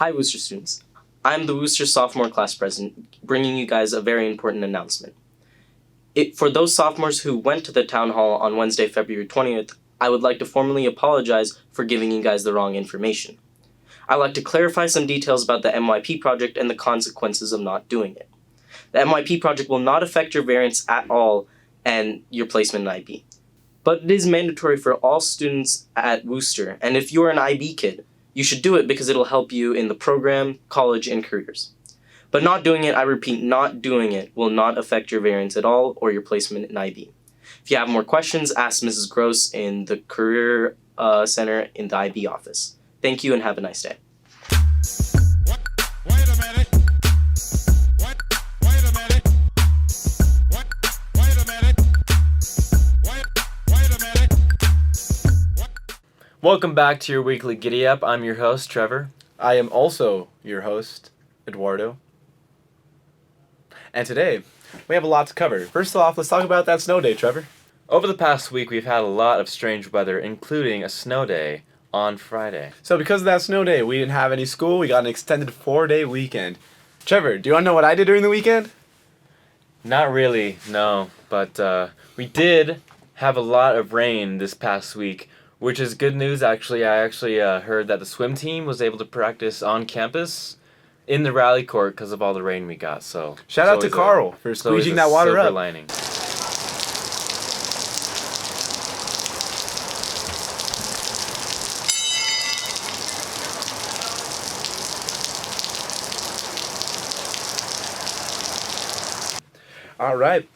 Hi Worcester students, I'm the Worcester Sophomore Class President, bringing you guys a very important announcement. For those sophomores who went to the town hall on Wednesday, February 20th, I would like to formally apologize for giving you guys the wrong information. I'd like to clarify some details about the MYP project and the consequences of not doing it. The MYP project will not affect your variance at all and your placement in IB. But it is mandatory for all students at Worcester, and if you're an IB kid, you should do it because it'll help you in the program, college, and careers. But not doing it, I repeat, not doing it will not affect your variance at all or your placement in IB. If you have more questions, ask Mrs. Gross in the Career Center in the IB office. Thank you and have a nice day. Wait a minute. Wait a minute. Wait a minute. Wait a minute. Welcome back to your weekly Giddy Up. I'm your host, Trevor. I am also your host, Eduardo. And today, we have a lot to cover. First off, let's talk about that snow day, Trevor. Over the past week, we've had a lot of strange weather, including a snow day on Friday. So because of that snow day, we didn't have any school. We got an extended 4-day weekend. Trevor, do you want to know what I did during the weekend? Not really, no. But we did have a lot of rain this past week, which is good news, actually. I actually heard that the swim team was able to practice on campus in the rally court because of all the rain we got. So Shout out to Carl for squeezing that water up. Lining. All right.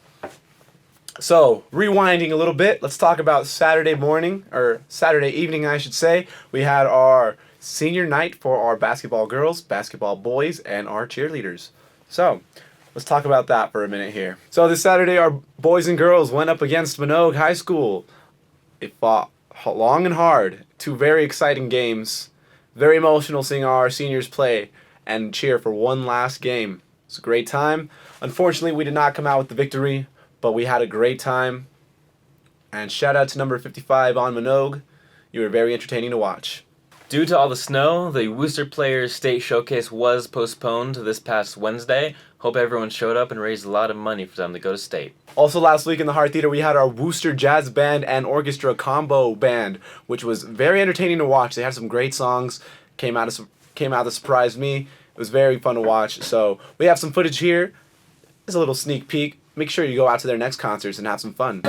So, rewinding a little bit, let's talk about Saturday morning, or Saturday evening, I should say. We had our senior night for our basketball girls, basketball boys, and our cheerleaders. So, let's talk about that for a minute here. So, this Saturday, our boys and girls went up against Minogue High School. It fought long and hard. 2 very exciting games. Very emotional seeing our seniors play and cheer for one last game. It's a great time. Unfortunately, we did not come out with the victory, but we had a great time. And shout out to number 55 on Minogue. You were very entertaining to watch. Due to all the snow, the Worcester Players State Showcase was postponed to this past Wednesday. Hope everyone showed up and raised a lot of money for them to go to state. Also last week in the Hart Theater, we had our Worcester Jazz Band and Orchestra combo band, which was very entertaining to watch. They had some great songs, came out that surprised me. It was very fun to watch. So we have some footage here. It's a little sneak peek. Make sure you go out to their next concerts and have some fun.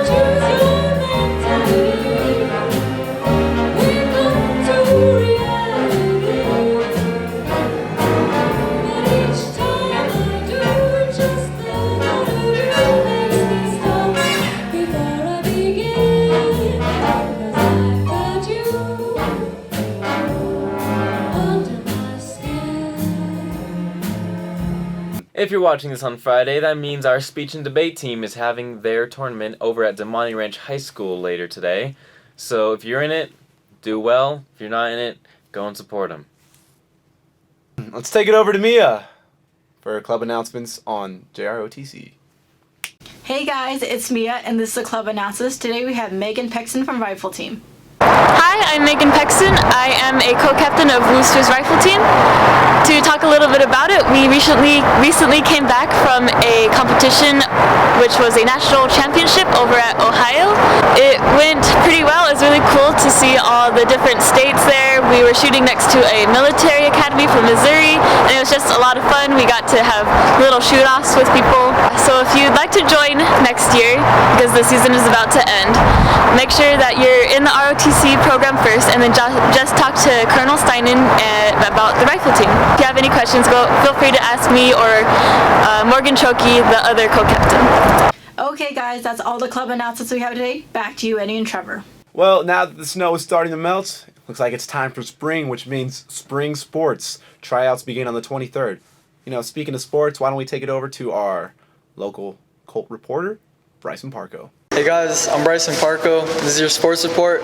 If you're watching this on Friday, that means our speech and debate team is having their tournament over at Demonte Ranch High School later today. So if you're in it, do well. If you're not in it, go and support them. Let's take it over to Mia for club announcements on JROTC. Hey guys, it's Mia and this is the club announcements. Today we have Megan Pexton from Rifle Team. Hi, I'm Megan Pexton. I am a co-captain of Worcester's Rifle Team. To talk a little bit about it, we recently came back from a competition which was a national championship over at Ohio. It went pretty well. It was really cool to see all the different states there. We were shooting next to a military academy from Missouri, and it was just a lot of fun. We got to have little shoot-offs with people. So if you'd like to join next year, because the season is about to end, make sure that you're in the ROTC program first, and then just talk to Colonel Steinen about the rifle team. If you have any questions, feel free to ask me or Morgan Chokey, the other co-captain. Okay guys, that's all the club announcements we have today. Back to you, Eddie and Trevor. Well, now that the snow is starting to melt, it looks like it's time for spring, which means spring sports. Tryouts begin on the 23rd. You know, speaking of sports, why don't we take it over to our local Colt reporter, Bryson Parko. Hey guys, I'm Bryson Parco. This is your sports report.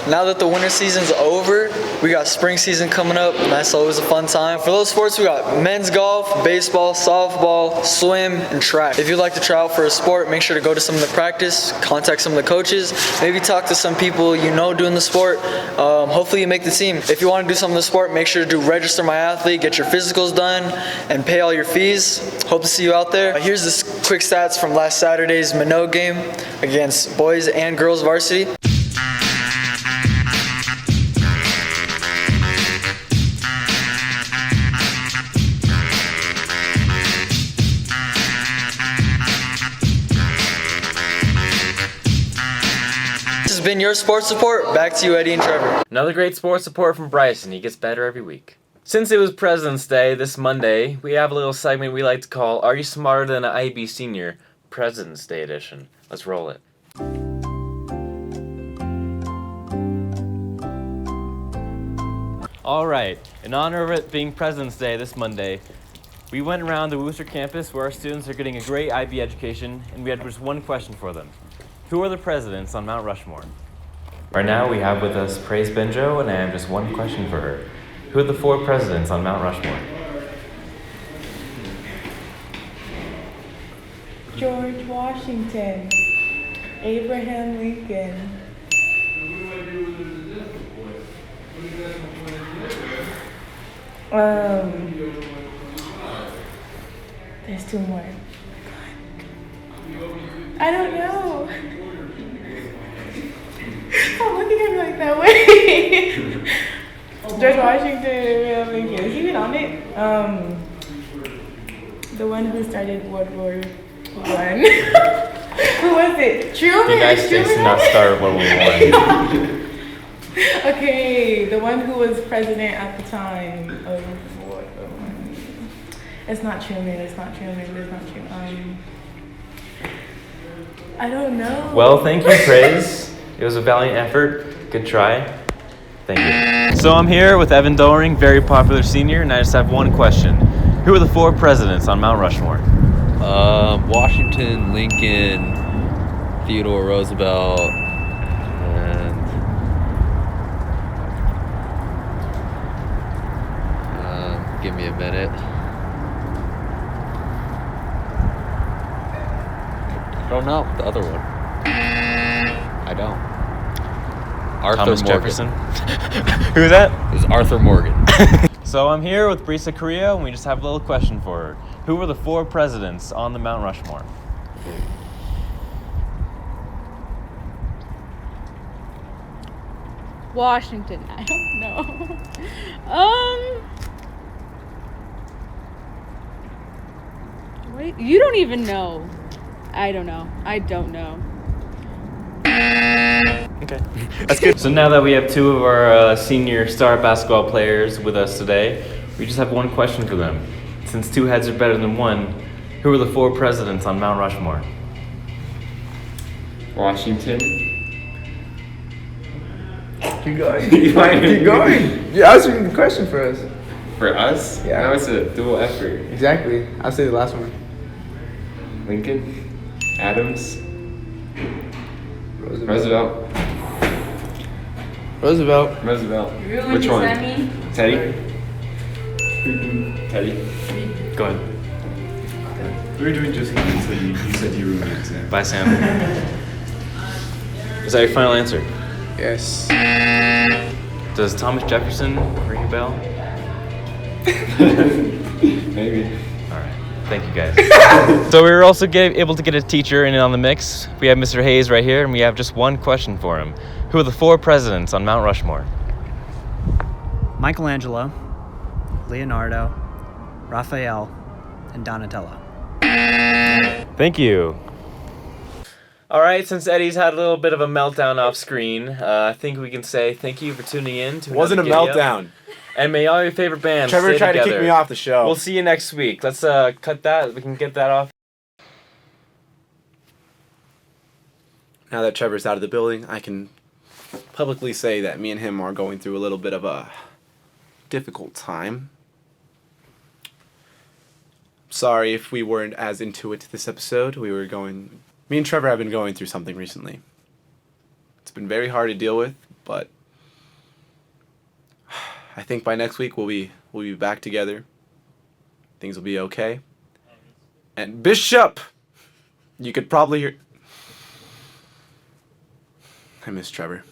Now that the winter season's over, we got spring season coming up, and that's always a fun time. For those sports, we got men's golf, baseball, softball, swim, and track. If you'd like to try out for a sport, make sure to go to some of the practice, contact some of the coaches, maybe talk to some people you know doing the sport. Hopefully you make the team. If you want to do some of the sport, make sure to register my athlete, get your physicals done, and pay all your fees. Hope to see you out there. Here's the quick stats from last Saturday's Minot game against boys and girls varsity. This has been your sports report. Back to you, Eddie and Trevor. Another great sports report from Bryson. He gets better every week. Since it was President's Day this Monday, we have a little segment we like to call Are You Smarter Than an IB Senior? President's Day edition. Let's roll it. Alright, in honor of it being President's Day this Monday, we went around the Worcester campus where our students are getting a great IB education, and we had just one question for them. Who are the presidents on Mount Rushmore? Right now we have with us Praise Benjo, and I have just one question for her. Who are the 4 presidents on Mount Rushmore? George Washington, Abraham Lincoln. There's 2 more. I don't know. I'm looking at me like that way. George Washington, Abraham Lincoln. Is he even on it? The one who started World War I. Who was it? Truman? The United States did not start World War I. Okay, the one who was president at the time of World War I. It's not Truman. It's not Truman. It's not Truman. I don't know. Well, thank you, Praise. It was a valiant effort. Good try. Thank you. So I'm here with Evan Doring, very popular senior, and I just have one question. Who are the 4 presidents on Mount Rushmore? Washington, Lincoln, Theodore Roosevelt, and give me a minute. I don't know the other one. I don't. Arthur Thomas Morgan. Jefferson. Who's that? It was Arthur Morgan. So I'm here with Brisa Correa, and we just have a little question for her. Who were the 4 presidents on the Mount Rushmore? Washington. I don't know. Wait, you don't even know. I don't know. I don't know. Okay, that's good. So now that we have 2 of our senior star basketball players with us today, we just have one question for them. Since 2 heads are better than 1, who are the 4 presidents on Mount Rushmore? Washington. Keep going. Keep going. You're answering the question for us. For us? Yeah. Now it's a dual effort. Exactly. I'll say the last one. Lincoln. Adams. Roosevelt. Roosevelt. Really? Which one? Does that mean? Teddy. Teddy. Go ahead. We were doing just so you said you ruined the exam. Bye, Sam. Is that your final answer? Yes. Does Thomas Jefferson ring a bell? Maybe. All right. Thank you, guys. So we were also able to get a teacher in on the mix. We have Mr. Hayes right here, and we have just one question for him. Who are the 4 presidents on Mount Rushmore? Michelangelo, Leonardo, Raphael, and Donatello. Thank you. All right, since Eddie's had a little bit of a meltdown off screen, I think we can say thank you for tuning in to It wasn't a another Giddy Up. meltdown. And may all your favorite bands Trevor stay tried together. to kick me off the show. We'll see you next week. Let's cut that. We can get that off. Now that Trevor's out of the building, I can publicly say that me and him are going through a little bit of a difficult time. Sorry if we weren't as into it this episode. We were going Me and Trevor have been going through something recently. It's been very hard to deal with, but I think by next week we'll be back together. Things will be okay. And Bishop, you could probably hear. I miss Trevor.